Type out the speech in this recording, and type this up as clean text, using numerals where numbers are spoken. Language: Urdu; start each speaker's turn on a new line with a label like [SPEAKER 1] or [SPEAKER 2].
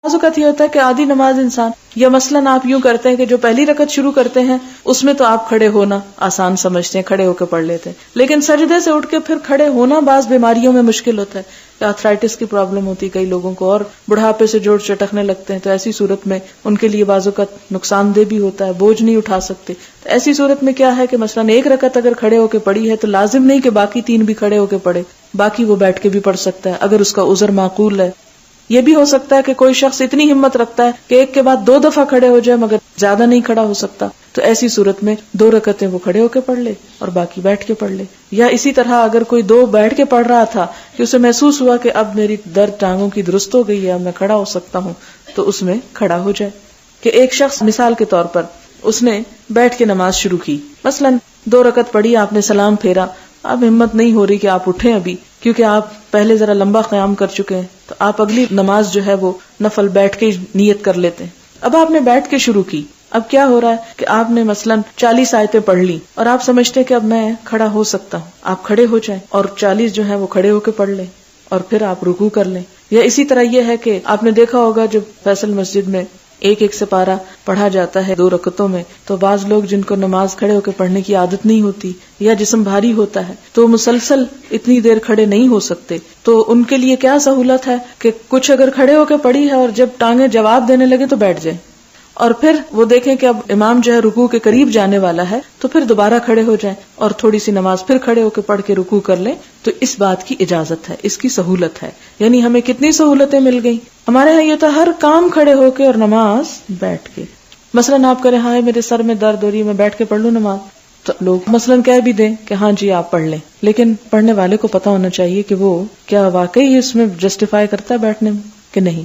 [SPEAKER 1] بعض اوقات یہ ہوتا ہے کہ آدھی نماز انسان، یا مثلاً آپ یوں کرتے ہیں کہ جو پہلی رکعت شروع کرتے ہیں اس میں تو آپ کھڑے ہونا آسان سمجھتے ہیں، کھڑے ہو کے پڑھ لیتے ہیں، لیکن سجدے سے اٹھ کے پھر کھڑے ہونا بعض بیماریوں میں مشکل ہوتا ہے، آرتھرائٹس کی پرابلم ہوتی ہے کئی لوگوں کو، اور بڑھاپے سے جوڑ چٹکنے لگتے ہیں، تو ایسی صورت میں ان کے لیے بعض اوقات نقصان دہ بھی ہوتا ہے، بوجھ نہیں اٹھا سکتے. تو ایسی صورت میں کیا ہے کہ مثلاً ایک رکعت اگر کھڑے ہو کے پڑھی ہے تو لازم نہیں کہ باقی 3 بھی کھڑے ہو کے پڑھے، باقی وہ بیٹھ کے بھی پڑھ سکتا ہے اگر اس کا عذر معقول ہے. یہ بھی ہو سکتا ہے کہ کوئی شخص اتنی ہمت رکھتا ہے کہ ایک کے بعد 2 دفعہ کھڑے ہو جائے مگر زیادہ نہیں کھڑا ہو سکتا، تو ایسی صورت میں 2 رکعتیں وہ کھڑے ہو کے پڑھ لے اور باقی بیٹھ کے پڑھ لے. یا اسی طرح اگر کوئی 2 بیٹھ کے پڑھ رہا تھا کہ اسے محسوس ہوا کہ اب میری درد ٹانگوں کی درست ہو گئی ہے، اب میں کھڑا ہو سکتا ہوں، تو اس میں کھڑا ہو جائے. کہ ایک شخص مثال کے طور پر اس نے بیٹھ کے نماز شروع کی، مثلاً 2 رکعت پڑھی، آپ نے سلام پھیرا، اب ہمت نہیں ہو رہی کہ آپ اٹھیں ابھی کیونکہ آپ پہلے ذرا لمبا قیام کر چکے ہیں، تو آپ اگلی نماز جو ہے وہ نفل بیٹھ کے نیت کر لیتے ہیں. اب آپ نے بیٹھ کے شروع کی، اب کیا ہو رہا ہے کہ آپ نے مثلاً 40 آیتیں پڑھ لی اور آپ سمجھتے ہیں کہ اب میں کھڑا ہو سکتا ہوں، آپ کھڑے ہو جائیں اور 40 جو ہے وہ کھڑے ہو کے پڑھ لیں اور پھر آپ رکوع کر لیں. یا اسی طرح یہ ہے کہ آپ نے دیکھا ہوگا جب فیصل مسجد میں ایک سپارہ پڑھا جاتا ہے 2 رکعتوں میں، تو بعض لوگ جن کو نماز کھڑے ہو کے پڑھنے کی عادت نہیں ہوتی یا جسم بھاری ہوتا ہے تو مسلسل اتنی دیر کھڑے نہیں ہو سکتے، تو ان کے لیے کیا سہولت ہے کہ کچھ اگر کھڑے ہو کے پڑھی ہے اور جب ٹانگیں جواب دینے لگے تو بیٹھ جائیں، اور پھر وہ دیکھیں کہ اب امام جو ہے رکوع کے قریب جانے والا ہے تو پھر دوبارہ کھڑے ہو جائیں اور تھوڑی سی نماز پھر کھڑے ہو کے پڑھ کے رکوع کر لیں. تو اس بات کی اجازت ہے، اس کی سہولت ہے. یعنی ہمیں کتنی سہولتیں مل گئی. ہمارے ہاں یہ تو ہر کام کھڑے ہو کے اور نماز بیٹھ کے. مثلاً آپ کہہ رہے ہاں میرے سر میں درد ہو رہی ہے، میں بیٹھ کے پڑھ لوں نماز، تو لوگ مثلاً کہہ بھی دیں کہ ہاں جی آپ پڑھ لیں، لیکن پڑھنے والے کو پتا ہونا چاہیے کہ وہ کیا واقعی اس میں جسٹیفائی کرتا ہے بیٹھنے میں کہ نہیں.